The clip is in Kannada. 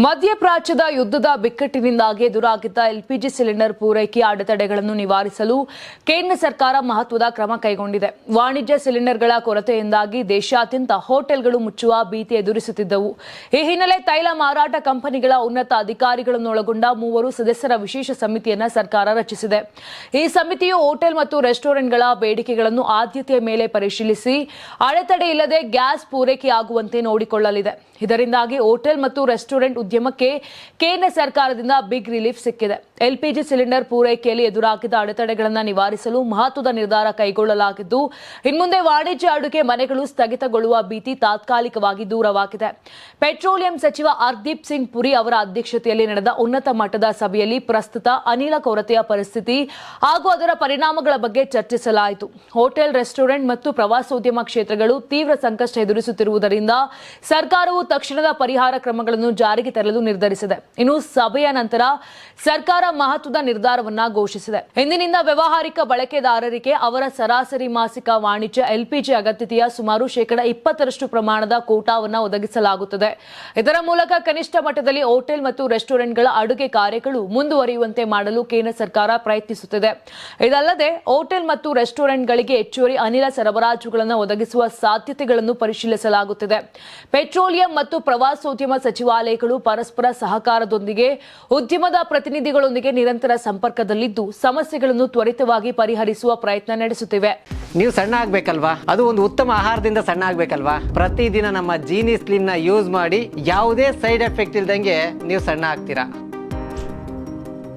ಮಧ್ಯಪ್ರಾಚ್ಯದ ಯುದ್ಧದ ಬಿಕ್ಕಟ್ಟಿನಿಂದಾಗಿ ಎದುರಾಗಿದ್ದ ಎಲ್ಪಿಜಿ ಸಿಲಿಂಡರ್ ಪೂರೈಕೆಯ ಅಡೆತಡೆಗಳನ್ನು ನಿವಾರಿಸಲು ಕೇಂದ್ರ ಸರ್ಕಾರ ಮಹತ್ವದ ಕ್ರಮ ಕೈಗೊಂಡಿದೆ. ವಾಣಿಜ್ಯ ಸಿಲಿಂಡರ್ಗಳ ಕೊರತೆಯಿಂದಾಗಿ ದೇಶಾದ್ಯಂತ ಹೋಟೆಲ್ಗಳು ಮುಚ್ಚುವ ಭೀತಿ ಎದುರಿಸುತ್ತಿದ್ದವು. ಈ ಹಿನ್ನೆಲೆ ತೈಲ ಮಾರಾಟ ಕಂಪನಿಗಳ ಉನ್ನತ ಅಧಿಕಾರಿಗಳನ್ನೊಳಗೊಂಡ 3 ಸದಸ್ಯರ ವಿಶೇಷ ಸಮಿತಿಯನ್ನು ಸರ್ಕಾರ ರಚಿಸಿದೆ. ಈ ಸಮಿತಿಯು ಹೋಟೆಲ್ ಮತ್ತು ರೆಸ್ಟೋರೆಂಟ್ಗಳ ಬೇಡಿಕೆಗಳನ್ನು ಆದ್ಯತೆಯ ಮೇಲೆ ಪರಿಶೀಲಿಸಿ ಅಡೆತಡೆ ಇಲ್ಲದೆ ಗ್ಯಾಸ್ ಪೂರೈಕೆಯಾಗುವಂತೆ ನೋಡಿಕೊಳ್ಳಲಿದೆ. ಇದರಿಂದಾಗಿ ಹೋಟೆಲ್ ಮತ್ತು ರೆಸ್ಟೋರೆಂಟ್ ಉದ್ಯಮಕ್ಕೆ ಕೇಂದ್ರ ಸರ್ಕಾರದಿಂದ ಬಿಗ್ ರಿಲೀಫ್ ಸಿಕ್ಕಿದೆ. ಎಲ್ಪಿಜಿ ಸಿಲಿಂಡರ್ ಪೂರೈಕೆಯಲ್ಲಿ ಎದುರಾಗಿದ್ದ ಅಡೆತಡೆಗಳನ್ನು ನಿವಾರಿಸಲು ಮಹತ್ವದ ನಿರ್ಧಾರ ಕೈಗೊಳ್ಳಲಾಗಿದ್ದು, ಇನ್ಮುಂದೆ ವಾಣಿಜ್ಯ ಅಡುಗೆ ಮನೆಗಳು ಸ್ಥಗಿತಗೊಳ್ಳುವ ಭೀತಿ ತಾತ್ಕಾಲಿಕವಾಗಿ ದೂರವಾಗಿದೆ. ಪೆಟ್ರೋಲಿಯಂ ಸಚಿವ ಹರ್ದೀಪ್ ಸಿಂಗ್ ಪುರಿ ಅವರ ಅಧ್ಯಕ್ಷತೆಯಲ್ಲಿ ನಡೆದ ಉನ್ನತ ಮಟ್ಟದ ಸಭೆಯಲ್ಲಿ ಪ್ರಸ್ತುತ ಅನಿಲ ಕೊರತೆಯ ಪರಿಸ್ಥಿತಿ ಹಾಗೂ ಅದರ ಪರಿಣಾಮಗಳ ಬಗ್ಗೆ ಚರ್ಚಿಸಲಾಯಿತು. ಹೋಟೆಲ್, ರೆಸ್ಟೋರೆಂಟ್ ಮತ್ತು ಪ್ರವಾಸೋದ್ಯಮ ಕ್ಷೇತ್ರಗಳು ತೀವ್ರ ಸಂಕಷ್ಟ ಎದುರಿಸುತ್ತಿರುವುದರಿಂದ ಸರ್ಕಾರವು ತಕ್ಷಣದ ಪರಿಹಾರ ಕ್ರಮಗಳನ್ನು ಜಾರಿಗೆ ತರಲು ನಿರ್ಧರಿಸಿದೆ. ಇನ್ನು ಸಭೆಯ ನಂತರ ಸರ್ಕಾರ ಮಹತ್ವದ ನಿರ್ಧಾರವನ್ನ ಘೋಷಿಸಿದೆ. ಇಂದಿನಿಂದ ವ್ಯಾವಹಾರಿಕ ಬಳಕೆದಾರರಿಗೆ ಅವರ ಸರಾಸರಿ ಮಾಸಿಕ ವಾಣಿಜ್ಯ ಎಲ್ಪಿಜಿ ಅಗತ್ಯತೆಯ ಸುಮಾರು 20% ಪ್ರಮಾಣದ ಕೋಟಾವನ್ನು ಒದಗಿಸಲಾಗುತ್ತದೆ. ಇದರ ಮೂಲಕ ಕನಿಷ್ಠ ಮಟ್ಟದಲ್ಲಿ ಹೋಟೆಲ್ ಮತ್ತು ರೆಸ್ಟೋರೆಂಟ್ಗಳ ಅಡುಗೆ ಕಾರ್ಯಗಳು ಮುಂದುವರಿಯುವಂತೆ ಮಾಡಲು ಕೇಂದ್ರ ಸರ್ಕಾರ ಪ್ರಯತ್ನಿಸುತ್ತಿದೆ. ಇದಲ್ಲದೆ ಹೋಟೆಲ್ ಮತ್ತು ರೆಸ್ಟೋರೆಂಟ್ಗಳಿಗೆ ಹೆಚ್ಚುವರಿ ಅನಿಲ ಸರಬರಾಜುಗಳನ್ನು ಒದಗಿಸುವ ಸಾಧ್ಯತೆಗಳನ್ನು ಪರಿಶೀಲಿಸಲಾಗುತ್ತಿದೆ. ಪೆಟ್ರೋಲಿಯಂ ಮತ್ತು ಪ್ರವಾಸೋದ್ಯಮ ಸಚಿವಾಲಯಗಳು ಪರಸ್ಪರ ಸಹಕಾರದೊಂದಿಗೆ ಉದ್ಯಮದ ಪ್ರತಿನಿಧಿಗಳೊಂದಿಗೆ ನಿರಂತರ ಸಂಪರ್ಕದಲ್ಲಿದ್ದು ಸಮಸ್ಯೆಗಳನ್ನು ತ್ವರಿತವಾಗಿ ಪರಿಹರಿಸುವ ಪ್ರಯತ್ನ ನಡೆಸುತ್ತಿವೆ. ನೀವು ಸಣ್ಣ ಆಗ್ಬೇಕಲ್ವಾ? ಅದು ಒಂದು ಉತ್ತಮ ಆಹಾರದಿಂದ ಸಣ್ಣ ಆಗ್ಬೇಕಲ್ವಾ? ಪ್ರತಿದಿನ ನಮ್ಮ ಜೀನಿ ಸ್ಲಿಮ್ ನ ಯೂಸ್ ಮಾಡಿ ಯಾವುದೇ ಸೈಡ್ ಎಫೆಕ್ಟ್ ಇಲ್ದಂಗೆ ನೀವು ಸಣ್ಣ ಆಗ್ತೀರಾ.